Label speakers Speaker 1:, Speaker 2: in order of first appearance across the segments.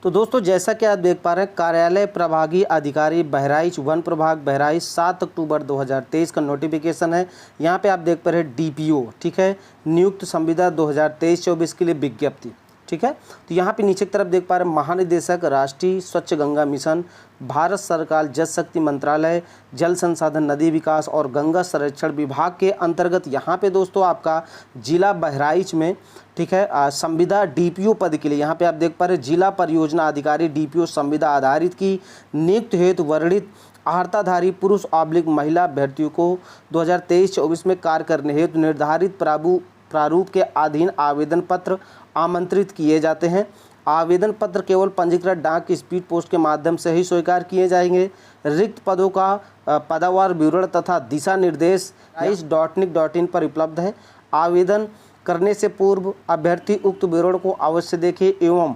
Speaker 1: तो दोस्तों जैसा कि आप देख पा रहे हैं, कार्यालय प्रभागीय अधिकारी बहराइच वन प्रभाग बहराइच 7 अक्टूबर 2023 का नोटिफिकेशन है। यहाँ पे आप देख पा रहे हैं डीपीओ, ठीक है, नियुक्त संविदा 2023-24 के लिए विज्ञप्ति, ठीक है। तो यहाँ पे नीचे की तरफ देख पा रहे हैं महानिदेशक राष्ट्रीय स्वच्छ गंगा मिशन, भारत सरकार जल शक्ति मंत्रालय, जल संसाधन नदी विकास और गंगा संरक्षण विभाग के अंतर्गत यहाँ पे दोस्तों आपका जिला बहराइच में, ठीक है, संविदा डीपीओ पद के लिए यहाँ पे आप देख पा रहे हैं जिला परियोजना अधिकारी डीपीओ संविदा आधारित की नियुक्त हेतु वर्णित अर्हताधारी पुरुष / महिला अभ्यर्थियों को 2023-24 में कार्य करने हेतु निर्धारित प्रारूप के अधीन आवेदन पत्र आमंत्रित किए जाते हैं। आवेदन पत्र केवल पंजीकृत डाक स्पीड पोस्ट के माध्यम से ही स्वीकार किए जाएंगे। रिक्त पदों का पदवार विवरण तथा दिशा निर्देश .nic.in पर उपलब्ध है। आवेदन करने से पूर्व अभ्यर्थी उक्त विवरण को अवश्य देखे एवं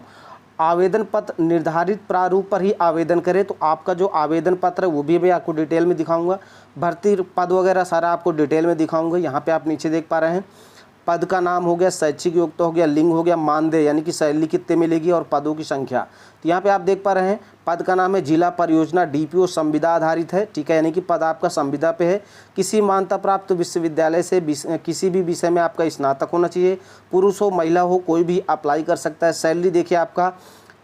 Speaker 1: आवेदन पत्र निर्धारित प्रारूप पर ही आवेदन करें। तो आपका जो आवेदन पत्र है वो भी मैं आपको डिटेल में दिखाऊंगा, भर्ती पद वगैरह सारा आपको डिटेल में दिखाऊंगा। यहाँ पे आप नीचे देख पा रहे हैं पद का नाम हो गया, शैक्षिक योग्यता हो गया, लिंग हो गया, मानदेय यानी कि सैलरी कितने मिलेगी और पदों की संख्या। तो यहाँ पे आप देख पा रहे हैं पद का नाम है जिला परियोजना डीपीओ संविदा आधारित है, ठीक है, यानी कि पद आपका संविदा पे है। किसी मान्यता प्राप्त विश्वविद्यालय से किसी भी विषय में आपका स्नातक होना चाहिए। पुरुष हो महिला हो कोई भी अप्लाई कर सकता है। सैलरी देखिए आपका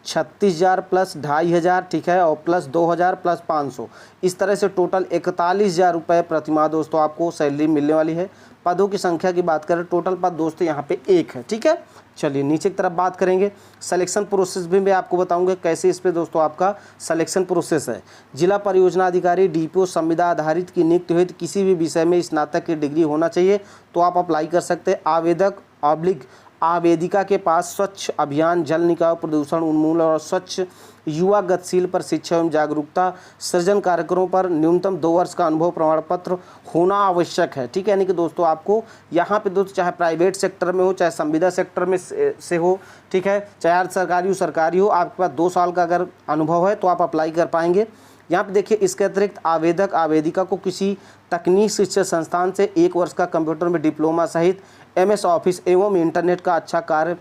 Speaker 1: 36,000 प्लस 2,500, ठीक है, और प्लस 2,000 प्लस 500, इस तरह से टोटल 41,000 रुपये प्रतिमाह दोस्तों आपको सैलरी मिलने वाली है। पदों की संख्या की बात करें, टोटल पद दोस्तों यहाँ पे 1 है, ठीक है। चलिए नीचे की तरफ बात करेंगे। सिलेक्शन प्रोसेस भी मैं आपको बताऊंगा कैसे इस पे दोस्तों आपका सिलेक्शन प्रोसेस है। जिला परियोजना अधिकारी डीपीओ संविदा आधारित की नियुक्त हेतु किसी भी विषय में स्नातक की डिग्री होना चाहिए तो आप अप्लाई कर सकते हैं। आवेदक / आवेदिका के पास स्वच्छ अभियान, जल निकाय, प्रदूषण उन्मूलन और स्वच्छ युवा गतिशील पर शिक्षा एवं जागरूकता सृजन कार्यक्रमों पर न्यूनतम 2 वर्ष का अनुभव प्रमाण पत्र होना आवश्यक है, ठीक है। यानी कि दोस्तों आपको यहाँ पे दोस्तों चाहे प्राइवेट सेक्टर में हो चाहे संविदा सेक्टर में से हो, ठीक है, चाहे सरकारी हो, आपके पास 2 साल का अगर अनुभव है तो आप अप्लाई कर पाएंगे। यहाँ पे देखिए इसके अतिरिक्त आवेदक आवेदिका को किसी तकनीक शिक्षा संस्थान से 1 वर्ष का कंप्यूटर में डिप्लोमा सहित MS ऑफिस एवं इंटरनेट का अच्छा कार्य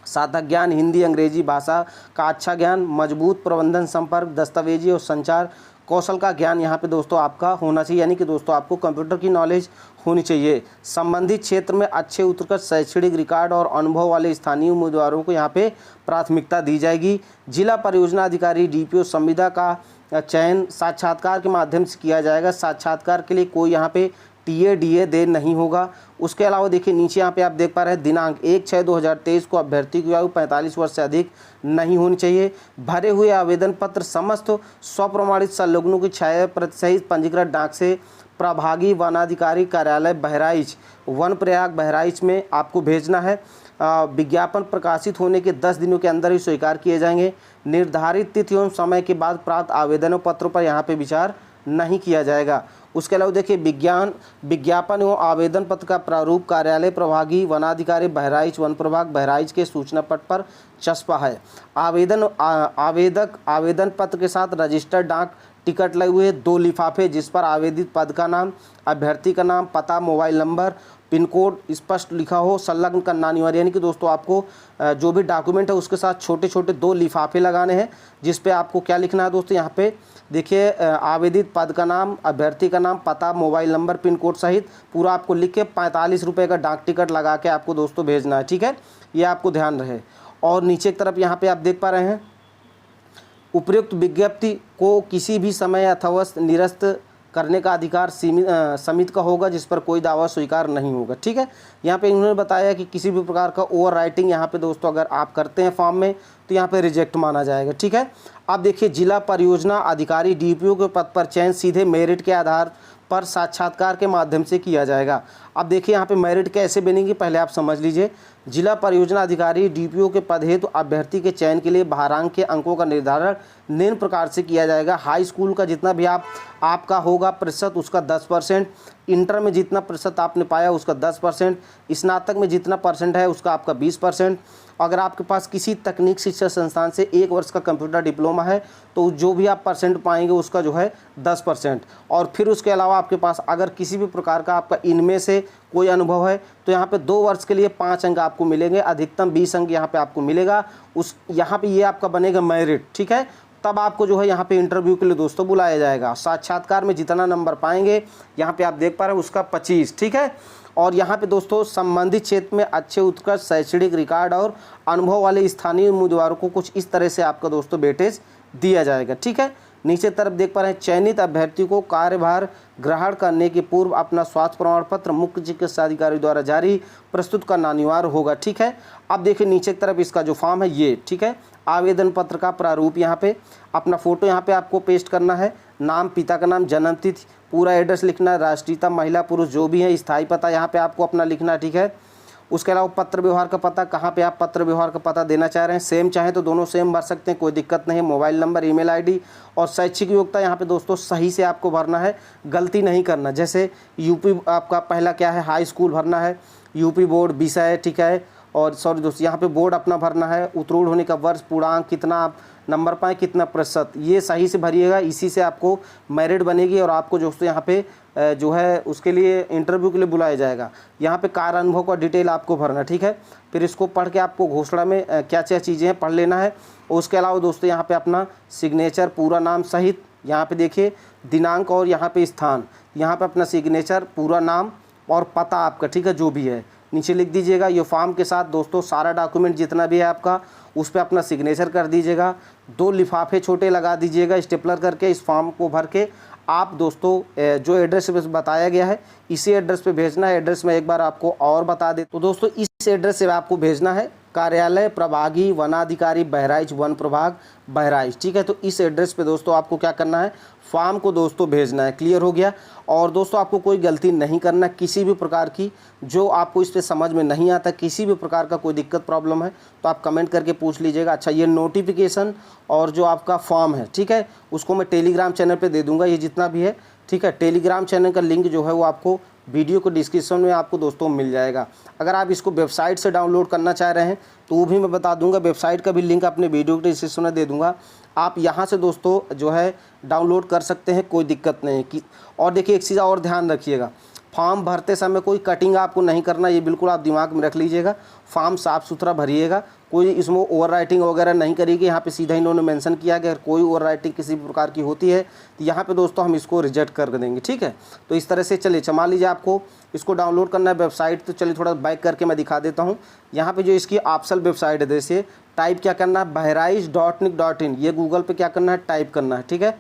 Speaker 1: साधक ज्ञान, हिंदी अंग्रेजी भाषा का अच्छा ज्ञान, मजबूत प्रबंधन संपर्क, दस्तावेजी और संचार कौशल का ज्ञान यहाँ पे दोस्तों आपका होना चाहिए। यानी कि दोस्तों आपको कंप्यूटर की नॉलेज होनी चाहिए। संबंधित क्षेत्र में अच्छे उत्कृष्ट शैक्षणिक रिकॉर्ड और अनुभव वाले स्थानीय उम्मीदवारों को यहाँ पे प्राथमिकता दी जाएगी। जिला परियोजना अधिकारी डीपीओ संविदा का चयन साक्षात्कार के माध्यम से किया जाएगा। साक्षात्कार के लिए कोई यहाँ पे TA DA नहीं होगा। उसके अलावा देखिए नीचे यहाँ पे आप देख पा रहे हैं दिनांक 1/6/2023 को अभ्यर्थी की आयु 45 वर्ष से अधिक नहीं होनी चाहिए। भरे हुए आवेदन पत्र समस्त स्वप्रमाणित संलग्नों की छाया प्रति सहित पंजीकृत डाक से प्रभागी वनाधिकारी कार्यालय बहराइच वन प्रयाग बहराइच में आपको भेजना है। विज्ञापन प्रकाशित होने के 10 दिनों के अंदर ही स्वीकार किए जाएंगे। निर्धारित तिथि एवं समय के बाद प्राप्त आवेदनों पत्रों पर यहाँ पे विचार नहीं किया जाएगा। उसके अलावा देखिए विज्ञापन एवं आवेदन पत्र का प्रारूप कार्यालय प्रभागी वनाधिकारी बहराइच वन प्रभाग बहराइच के सूचना पट पर चस्पा है। आवेदक आवेदन पत्र के साथ रजिस्टर्ड डाक टिकट लगे हुए 2 लिफाफे जिस पर आवेदित पद का नाम, अभ्यर्थी का नाम, पता, मोबाइल नंबर, पिन कोड स्पष्ट लिखा हो संलग्न करना अनिवार्य। यानी कि दोस्तों आपको जो भी डॉक्यूमेंट है उसके साथ छोटे छोटे 2 लिफाफे लगाने हैं जिस पे आपको क्या लिखना है दोस्तों, यहाँ पे देखिए आवेदित पद का नाम, अभ्यर्थी का नाम, पता, मोबाइल नंबर, पिन कोड सहित पूरा आपको लिख के 45 रुपये का डाक टिकट लगा के आपको दोस्तों भेजना है, ठीक है, ये आपको ध्यान रहे। और नीचे की तरफ यहाँ पे आप देख पा रहे हैं उपयुक्त विज्ञप्ति को किसी भी समय अथवा निरस्त करने का अधिकार समिति का होगा जिस पर कोई दावा स्वीकार नहीं होगा, ठीक है। यहाँ पे उन्होंने बताया कि किसी भी प्रकार का ओवर राइटिंग यहाँ पे दोस्तों अगर आप करते हैं फॉर्म में तो यहाँ पे रिजेक्ट माना जाएगा, ठीक है। अब देखिए जिला परियोजना अधिकारी डीपीओ के पद पर चयन सीधे मेरिट के आधार पर साक्षात्कार के माध्यम से किया जाएगा। अब देखिए यहाँ पे मेरिट कैसे बनेगी पहले आप समझ लीजिए। जिला परियोजना अधिकारी डीपीओ के पद हेतु अभ्यर्थी के चयन के लिए भारांक के अंकों का निर्धारण निम्न प्रकार से किया जाएगा। हाई स्कूल का जितना भी आपका होगा प्रतिशत उसका 10%, इंटर में जितना प्रतिशत आपने पाया उसका 10%, स्नातक में जितना परसेंट है उसका आपका 20%। अगर आपके पास किसी तकनीक शिक्षा संस्थान से 1 वर्ष का कंप्यूटर डिप्लोमा है तो जो भी आप परसेंट पाएंगे उसका जो है 10%। और फिर उसके अलावा आपके पास अगर किसी भी प्रकार का आपका इनमें से कोई अनुभव है तो यहाँ पे 2 वर्ष के लिए 5 अंक आपको मिलेंगे, अधिकतम 20 अंक यहाँ पे आपको मिलेगा। यहाँ पे ये आपका बनेगा मेरिट, ठीक है। तब आपको जो है यहाँ पे इंटरव्यू के लिए दोस्तों बुलाया जाएगा। साक्षात्कार में जितना नंबर पाएंगे यहाँ पे आप देख पा रहे हैं उसका 25, ठीक है। और यहाँ पे दोस्तों संबंधित क्षेत्र में अच्छे उत्कृष्ट शैक्षणिक रिकॉर्ड और अनुभव वाले स्थानीय उम्मीदवारों को कुछ इस तरह से आपका दोस्तों वेटेज दिया जाएगा, ठीक है। नीचे तरफ देख पा रहे हैं, चयनित अभ्यर्थी को कार्यभार ग्रहण करने के पूर्व अपना स्वास्थ्य प्रमाण पत्र मुख्य चिकित्सा अधिकारी द्वारा जारी प्रस्तुत करना अनिवार्य होगा, ठीक है। अब देखिए नीचे की तरफ इसका जो फॉर्म है ये, ठीक है। आवेदन पत्र का प्रारूप यहाँ पे, अपना फ़ोटो यहाँ पे आपको पेस्ट करना है, नाम, पिता का नाम, जन्म तिथि, पूरा एड्रेस लिखना है, राष्ट्रीयता, महिला पुरुष जो भी है, स्थायी पता यहाँ पे आपको अपना लिखना है, ठीक है। उसके अलावा पत्र व्यवहार का पता, कहाँ पे आप पत्र व्यवहार का पता देना चाह रहे हैं, सेम चाहें तो दोनों सेम भर सकते हैं, कोई दिक्कत नहीं है। मोबाइल नंबर, ईमेल आईडी और शैक्षिक योग्यता यहाँ पे दोस्तों सही से आपको भरना है, गलती नहीं करना। जैसे यूपी आपका पहला क्या है, हाई स्कूल भरना है, यूपी बोर्ड विषय, ठीक है। और सॉरी दोस्तों यहाँ पे बोर्ड अपना भरना है, उत्तीर्ण होने का वर्ष, पूर्णांक, कितना आप नंबर पाएँ, कितना प्रतिशत, ये सही से भरिएगा। इसी से आपको मेरिट बनेगी और आपको दोस्तों यहाँ पे जो है उसके लिए इंटरव्यू के लिए बुलाया जाएगा। यहाँ पे कार्य अनुभव का डिटेल आपको भरना, ठीक है। फिर इसको पढ़ के आपको घोषणा में क्या क्या चीज़ें हैं पढ़ लेना है। और उसके अलावा दोस्तों यहाँ पे अपना सिग्नेचर, पूरा नाम सहित, यहाँ पे देखिए दिनांक और यहाँ पे स्थान, यहाँ पे अपना सिग्नेचर, पूरा नाम और पता आपका, ठीक है, जो भी है नीचे लिख दीजिएगा। ये फॉर्म के साथ दोस्तों सारा डॉक्यूमेंट जितना भी है आपका उस पर अपना सिग्नेचर कर दीजिएगा। 2 लिफाफे छोटे लगा दीजिएगा स्टेपलर करके। इस फॉर्म को भर के आप दोस्तों जो एड्रेस पे बताया गया है इसी एड्रेस पे भेजना है। एड्रेस में एक बार आपको और बता दे तो दोस्तों इस एड्रेस से आपको भेजना है, कार्यालय प्रभागी वनाधिकारी बहराइच, वन प्रभाग बहराइच, ठीक है। तो इस एड्रेस पे दोस्तों आपको क्या करना है, फॉर्म को दोस्तों भेजना है। क्लियर हो गया। और दोस्तों आपको कोई गलती नहीं करना, किसी भी प्रकार की जो आपको इस पे समझ में नहीं आता, किसी भी प्रकार का कोई दिक्कत प्रॉब्लम है तो आप कमेंट करके पूछ लीजिएगा। अच्छा, ये नोटिफिकेशन और जो आपका फॉर्म है, ठीक है, उसको मैं टेलीग्राम चैनल पे दे दूंगा, ये जितना भी है, ठीक है। टेलीग्राम चैनल का लिंक जो है वो आपको वीडियो को डिस्क्रिप्शन में आपको दोस्तों मिल जाएगा। अगर आप इसको वेबसाइट से डाउनलोड करना चाह रहे हैं तो वो भी मैं बता दूंगा, वेबसाइट का भी लिंक अपने वीडियो के डिस्क्रिप्शन में दे दूंगा। आप यहाँ से दोस्तों जो है डाउनलोड कर सकते हैं, कोई दिक्कत नहीं कि। और देखिए एक चीज़ और ध्यान रखिएगा, फॉर्म भरते समय कोई कटिंग आपको नहीं करना, ये बिल्कुल आप दिमाग में रख लीजिएगा। फॉर्म साफ़ सुथरा भरिएगा, कोई इसमें ओवर राइटिंग वगैरह नहीं करिएगा। यहाँ पे सीधा इन्होंने मेंशन किया कि अगर कोई ओवर राइटिंग किसी भी प्रकार की होती है तो यहाँ पे दोस्तों हम इसको रिजेक्ट कर देंगे, ठीक है। तो इस तरह से चलिए, मान लीजिए आपको इसको डाउनलोड करना है वेबसाइट, तो चलिए थोड़ा बैक करके मैं दिखा देता हूँ। यहाँ पर जो इसकी ऑप्शनल वेबसाइट है, जैसे टाइप क्या करना है, bahraich.nic.in, ये गूगल पर क्या करना है, टाइप करना है, ठीक है।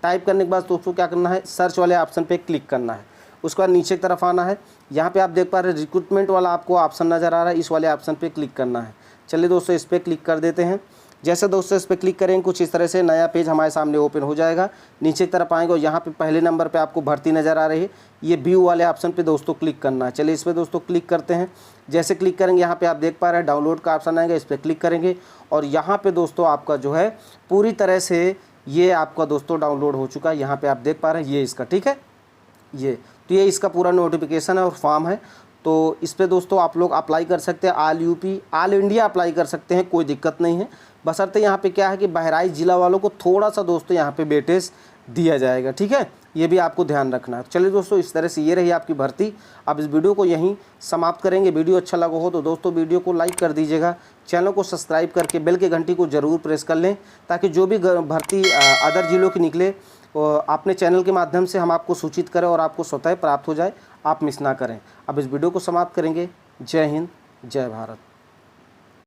Speaker 1: टाइप करने के बाद दोस्तों क्या करना है, सर्च वाले ऑप्शन पे क्लिक करना है। उसके बाद नीचे की तरफ आना है, यहाँ पे आप देख पा रहे हैं रिक्रूटमेंट वाला आपको ऑप्शन नज़र आ रहा है, इस वाले ऑप्शन पे क्लिक करना है। चलिए दोस्तों इस पर क्लिक कर देते हैं। जैसे दोस्तों इस पर क्लिक करेंगे कुछ इस तरह से नया पेज हमारे सामने ओपन हो जाएगा। नीचे की तरफ आएंगे और यहाँ पे पहले नंबर पे आपको भर्ती नज़र आ रही है, ये व्यू वाले ऑप्शन पे दोस्तों क्लिक करना है। चलिए इस पर दोस्तों क्लिक करते हैं। जैसे क्लिक करेंगे यहाँ पे आप देख पा रहे हैं डाउनलोड का ऑप्शन आएगा, इस पर क्लिक करेंगे और यहाँ पे दोस्तों आपका जो है पूरी तरह से ये आपका दोस्तों डाउनलोड हो चुका है। यहाँ पे आप देख पा रहे हैं ये इसका, ठीक है, ये तो ये इसका पूरा नोटिफिकेशन है और फॉर्म है। तो इस पे दोस्तों आप लोग अप्लाई कर सकते हैं, all UP all India apply कर सकते हैं, कोई दिक्कत नहीं है। बशर्ते यहाँ पे क्या है कि बहराइच ज़िला वालों को थोड़ा सा दोस्तों यहाँ पे वेटेज दिया जाएगा, ठीक है, ये भी आपको ध्यान रखना है। चलिए दोस्तों इस तरह से ये रही आपकी भर्ती। अब इस वीडियो को यहीं समाप्त करेंगे। वीडियो अच्छा लगा हो तो दोस्तों वीडियो को लाइक कर दीजिएगा, चैनल को सब्सक्राइब करके बेल के घंटी को ज़रूर प्रेस कर लें, ताकि जो भी भर्ती अदर जिलों की निकले अपने चैनल के माध्यम से हम आपको सूचित करें और आपको स्वतः प्राप्त हो जाए, आप मिस ना करें। अब इस वीडियो को समाप्त करेंगे। जय हिंद, जय भारत।